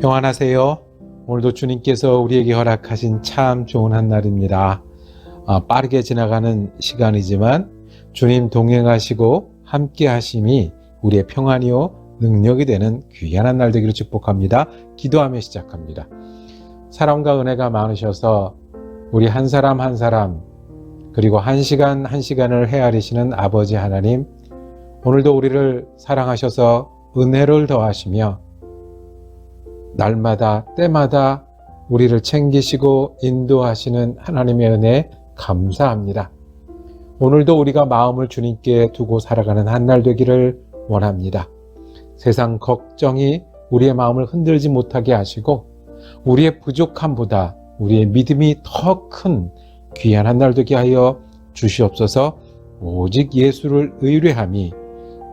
평안하세요. 오늘도 주님께서 우리에게 허락하신 참 좋은 한날입니다. 빠르게 지나가는 시간이지만 주님 동행하시고 함께 하심이 우리의 평안이요 능력이 되는 귀한 한날 되기를 축복합니다. 기도하며 시작합니다. 사랑과 은혜가 많으셔서 우리 한 사람 한 사람 그리고 한 시간 한 시간을 헤아리시는 아버지 하나님, 오늘도 우리를 사랑하셔서 은혜를 더하시며 날마다 때마다 우리를 챙기시고 인도하시는 하나님의 은혜 감사합니다. 오늘도 우리가 마음을 주님께 두고 살아가는 한날 되기를 원합니다. 세상 걱정이 우리의 마음을 흔들지 못하게 하시고 우리의 부족함보다 우리의 믿음이 더 큰 귀한 한날 되게 하여 주시옵소서. 오직 예수를 의뢰함이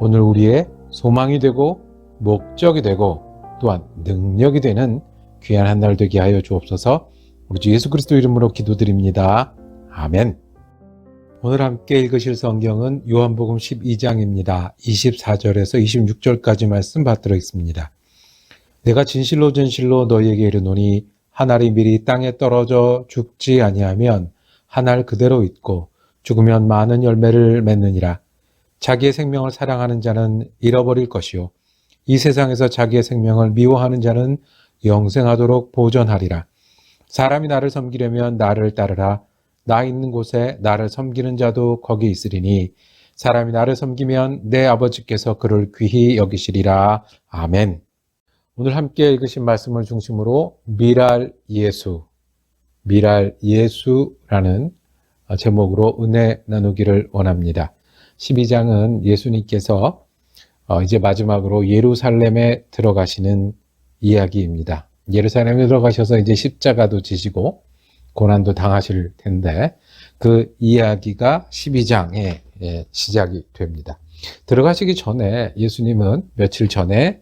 오늘 우리의 소망이 되고 목적이 되고 또한 능력이 되는 귀한 한날 되게 하여 주옵소서. 우리 주 예수 그리스도 이름으로 기도드립니다. 아멘. 오늘 함께 읽으실 성경은 요한복음 12장입니다. 24절에서 26절까지 말씀 받들어 있습니다. 내가 진실로 진실로 너희에게 이르노니 한 알이 미리 땅에 떨어져 죽지 아니하면 한 알 그대로 있고 죽으면 많은 열매를 맺느니라. 자기의 생명을 사랑하는 자는 잃어버릴 것이요 이 세상에서 자기의 생명을 미워하는 자는 영생하도록 보존하리라. 사람이 나를 섬기려면 나를 따르라. 나 있는 곳에 나를 섬기는 자도 거기 있으리니 사람이 나를 섬기면 내 아버지께서 그를 귀히 여기시리라. 아멘. 오늘 함께 읽으신 말씀을 중심으로 미랄 예수라는 제목으로 은혜 나누기를 원합니다. 12장은 예수님께서 이제 마지막으로 예루살렘에 들어가시는 이야기입니다. 예루살렘에 들어가셔서 이제 십자가도 지시고 고난도 당하실 텐데 그 이야기가 12장에 시작이 됩니다. 들어가시기 전에 예수님은 며칠 전에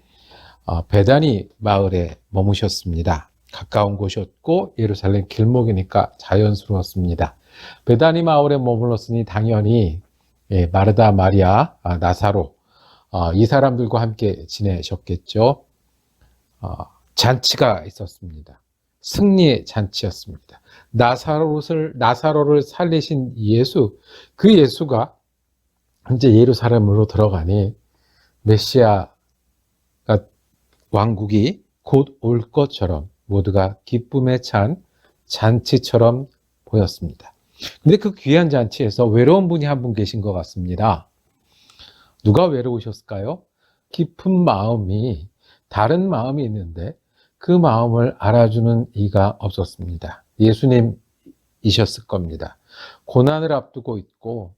베다니 마을에 머무셨습니다. 가까운 곳이었고 예루살렘 길목이니까 자연스러웠습니다. 베다니 마을에 머물렀으니 당연히 마르다, 마리아, 나사로 이 사람들과 함께 지내셨겠죠. 잔치가 있었습니다. 승리의 잔치였습니다. 나사로를 살리신 예수, 그 예수가 이제 예루살렘으로 들어가니 메시아 왕국이 곧 올 것처럼 모두가 기쁨에 찬 잔치처럼 보였습니다. 근데 그 귀한 잔치에서 외로운 분이 한 분 계신 것 같습니다. 누가 외로우셨을까요? 깊은 마음이, 다른 마음이 있는데 그 마음을 알아주는 이가 없었습니다. 예수님이셨을 겁니다. 고난을 앞두고 있고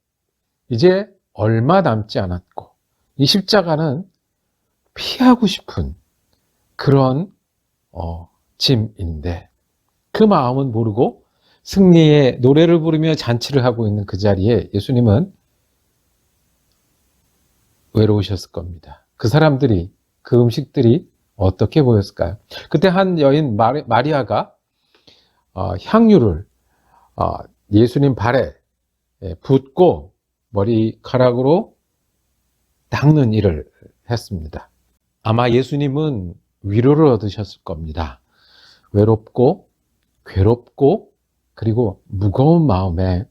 이제 얼마 남지 않았고 이 십자가는 피하고 싶은 그런 짐인데 그 마음은 모르고 승리의 노래를 부르며 잔치를 하고 있는 그 자리에 예수님은 외로우셨을 겁니다. 그 사람들이, 그 음식들이 어떻게 보였을까요? 그때 한 여인 마리아가 향유를 예수님 발에 붓고 머리카락으로 닦는 일을 했습니다. 아마 예수님은 위로를 얻으셨을 겁니다. 외롭고 괴롭고 그리고 무거운 마음에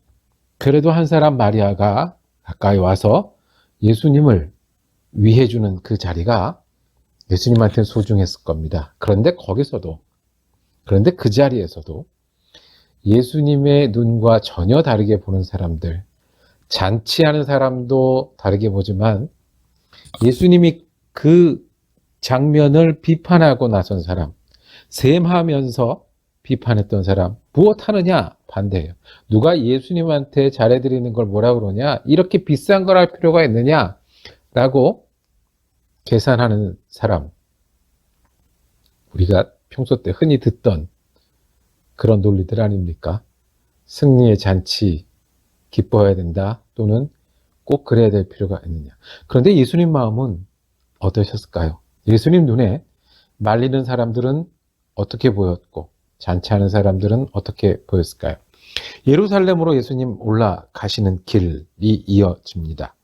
그래도 한 사람 마리아가 가까이 와서 예수님을 위해주는 그 자리가 예수님한테는 소중했을 겁니다. 그런데 그 자리에서도 예수님의 눈과 전혀 다르게 보는 사람들, 잔치하는 사람도 다르게 보지만 예수님이 그 장면을 비판하고 나선 사람, 셈하면서 비판했던 사람, 무엇하느냐? 반대예요. 누가 예수님한테 잘해드리는 걸 뭐라 그러냐? 이렇게 비싼 걸 할 필요가 있느냐? 라고 계산하는 사람. 우리가 평소 때 흔히 듣던 그런 논리들 아닙니까? 승리의 잔치, 기뻐해야 된다. 또는 꼭 그래야 될 필요가 있느냐. 그런데 예수님 마음은 어떠셨을까요? 예수님 눈에 말리는 사람들은 어떻게 보였고 잔치하는 사람들은 어떻게 보였을까요? 예루살렘으로 예수님 올라가시는 길이 이어집니다.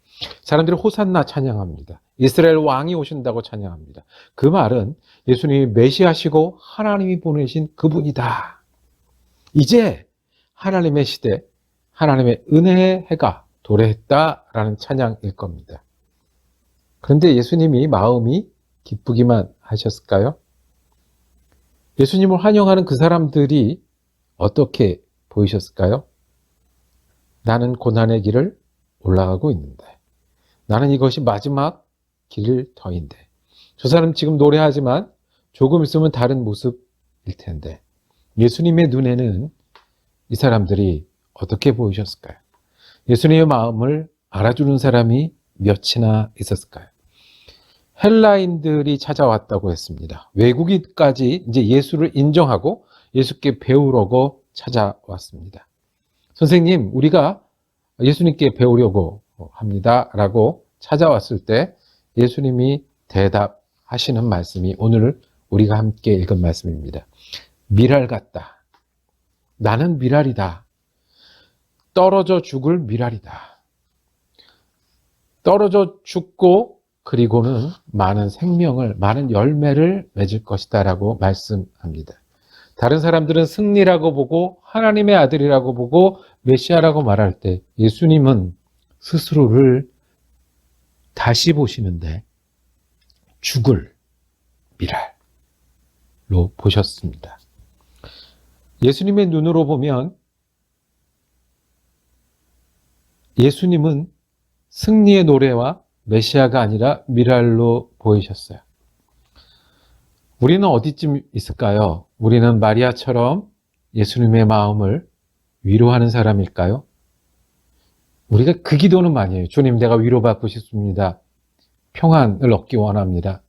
사람들이 호산나 찬양합니다. 이스라엘 왕이 오신다고 찬양합니다. 그 말은 예수님이 메시아시고 하나님이 보내신 그분이다. 이제 하나님의 시대, 하나님의 은혜의 해가 도래했다라는 찬양일 겁니다. 그런데 예수님이 마음이 기쁘기만 하셨을까요? 예수님을 환영하는 그 사람들이 어떻게 보이셨을까요? 나는 고난의 길을 올라가고 있는데, 나는 이것이 마지막 길 터인데, 저 사람 지금 노래하지만 조금 있으면 다른 모습일 텐데, 예수님의 눈에는 이 사람들이 어떻게 보이셨을까요? 예수님의 마음을 알아주는 사람이 몇이나 있었을까요? 헬라인들이 찾아왔다고 했습니다. 외국인까지 이제 예수를 인정하고 예수께 배우려고 찾아왔습니다. 선생님, 우리가 예수님께 배우려고 합니다. 라고 찾아왔을 때 예수님이 대답하시는 말씀이 오늘 우리가 함께 읽은 말씀입니다. 미랄 같다. 나는 미랄이다. 떨어져 죽을 미랄이다. 떨어져 죽고 그리고는 많은 생명을, 많은 열매를 맺을 것이다 라고 말씀합니다. 다른 사람들은 승리라고 보고 하나님의 아들이라고 보고 메시아라고 말할 때 예수님은 스스로를 다시 보시는데 죽을 미랄로 보셨습니다. 예수님의 눈으로 보면 예수님은 승리의 노래와 메시아가 아니라 미랄로 보이셨어요. 우리는 어디쯤 있을까요? 우리는 마리아처럼 예수님의 마음을 위로하는 사람일까요? 우리가 그 기도는 많이 해요. 주님, 내가 위로받고 싶습니다. 평안을 얻기 원합니다.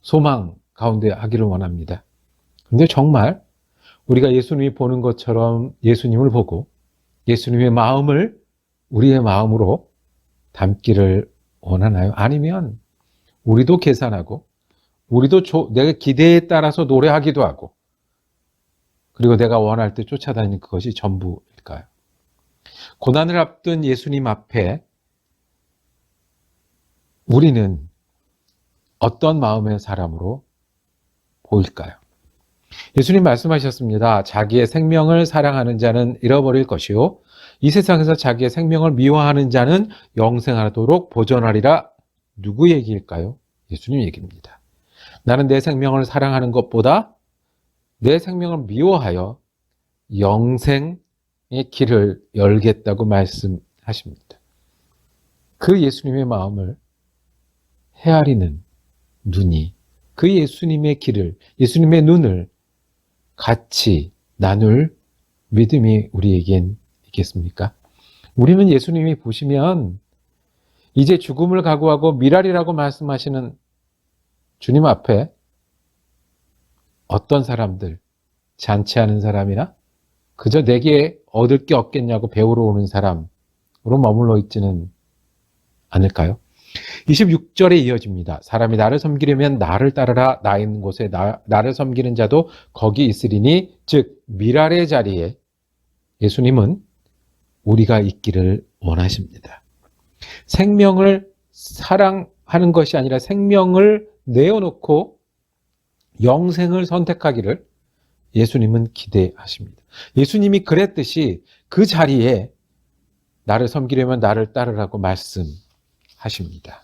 소망 가운데 하기를 원합니다. 그런데 정말 우리가 예수님이 보는 것처럼 예수님을 보고 예수님의 마음을 우리의 마음으로 담기를 원하나요? 아니면 우리도 계산하고 우리도 내가 기대에 따라서 노래하기도 하고 그리고 내가 원할 때 쫓아다니는 그것이 전부일까요? 고난을 앞둔 예수님 앞에 우리는 어떤 마음의 사람으로 보일까요? 예수님 말씀하셨습니다. 자기의 생명을 사랑하는 자는 잃어버릴 것이요 이 세상에서 자기의 생명을 미워하는 자는 영생하도록 보존하리라. 누구 얘기일까요? 예수님 얘기입니다. 나는 내 생명을 사랑하는 것보다 내 생명을 미워하여 영생의 길을 열겠다고 말씀하십니다. 그 예수님의 마음을 헤아리는 눈이 그 예수님의 길을, 예수님의 눈을 같이 나눌 믿음이 우리에겐 있겠습니까? 우리는 예수님이 보시면 이제 죽음을 각오하고 미랄이라고 말씀하시는 주님 앞에 어떤 사람들, 잔치하는 사람이나 그저 내게 얻을 게 없겠냐고 배우러 오는 사람으로 머물러 있지는 않을까요? 26절에 이어집니다. 사람이 나를 섬기려면 나를 따르라. 나 있는 곳에 나를 섬기는 자도 거기 있으리니 즉 미랄의 자리에 예수님은 우리가 있기를 원하십니다. 생명을 사랑하는 것이 아니라 생명을 내어놓고 영생을 선택하기를 예수님은 기대하십니다. 예수님이 그랬듯이 그 자리에 나를 섬기려면 나를 따르라고 말씀하십니다.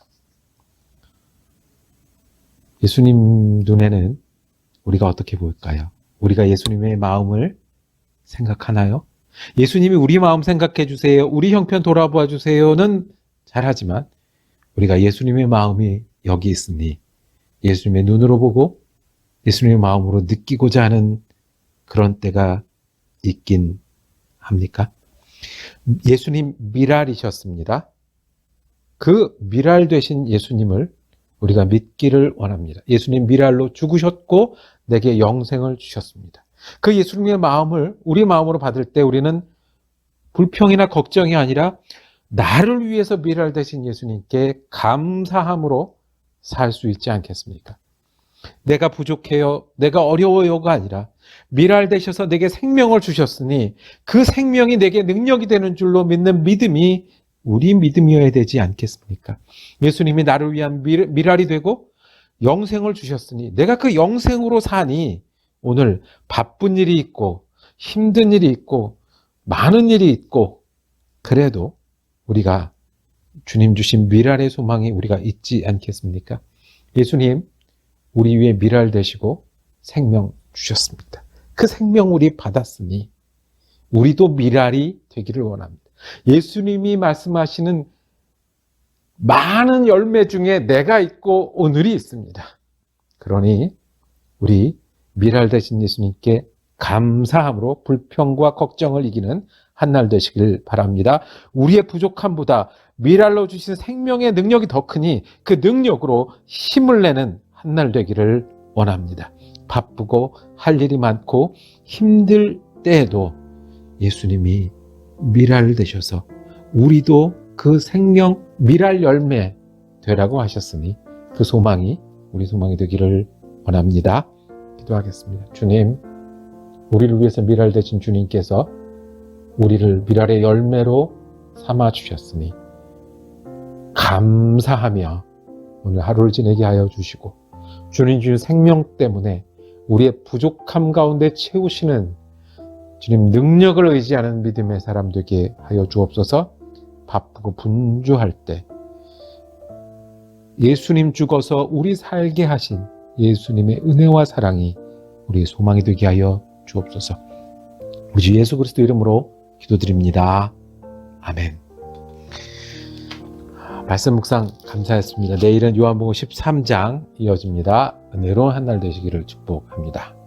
예수님 눈에는 우리가 어떻게 보일까요? 우리가 예수님의 마음을 생각하나요? 예수님이 우리 마음 생각해 주세요. 우리 형편 돌아봐 주세요는 잘하지만 우리가 예수님의 마음이 여기 있으니 예수님의 눈으로 보고 예수님의 마음으로 느끼고자 하는 그런 때가 있긴 합니까? 예수님 미랄이셨습니다. 그 미랄 되신 예수님을 우리가 믿기를 원합니다. 예수님 미랄로 죽으셨고 내게 영생을 주셨습니다. 그 예수님의 마음을 우리 마음으로 받을 때 우리는 불평이나 걱정이 아니라 나를 위해서 미랄 되신 예수님께 감사함으로 살 수 있지 않겠습니까? 내가 부족해요, 내가 어려워요가 아니라 미랄 되셔서 내게 생명을 주셨으니 그 생명이 내게 능력이 되는 줄로 믿는 믿음이 우리 믿음이어야 되지 않겠습니까? 예수님이 나를 위한 미랄이 되고 영생을 주셨으니 내가 그 영생으로 사니 오늘 바쁜 일이 있고 힘든 일이 있고 많은 일이 있고 그래도 우리가 주님 주신 미랄의 소망이 우리가 있지 않겠습니까? 예수님 우리 위에 미랄 되시고 생명 주셨습니다. 그 생명 우리 받았으니 우리도 미랄이 되기를 원합니다. 예수님이 말씀하시는 많은 열매 중에 내가 있고 오늘이 있습니다. 그러니 우리 미랄 되신 예수님께 감사함으로 불평과 걱정을 이기는 한날 되시길 바랍니다. 우리의 부족함보다 미랄로 주신 생명의 능력이 더 크니 그 능력으로 힘을 내는 한날 되기를 원합니다. 바쁘고 할 일이 많고 힘들 때에도 예수님이 미랄 되셔서 우리도 그 생명 미랄 열매 되라고 하셨으니 그 소망이 우리 소망이 되기를 원합니다. 기도하겠습니다. 주님, 우리를 위해서 미랄 되신 주님께서 우리를 미랄의 열매로 삼아 주셨으니 감사하며 오늘 하루를 지내게 하여 주시고 주님 주신 생명 때문에 우리의 부족함 가운데 채우시는 주님 능력을 의지하는 믿음의 사람 되게 하여 주옵소서. 바쁘고 분주할 때 예수님 죽어서 우리 살게 하신 예수님의 은혜와 사랑이 우리의 소망이 되게 하여 주옵소서. 우리 주 예수 그리스도 이름으로 기도드립니다. 아멘. 말씀 묵상 감사했습니다. 내일은 요한복음 13장 이어집니다. 은혜로운 한날 되시기를 축복합니다.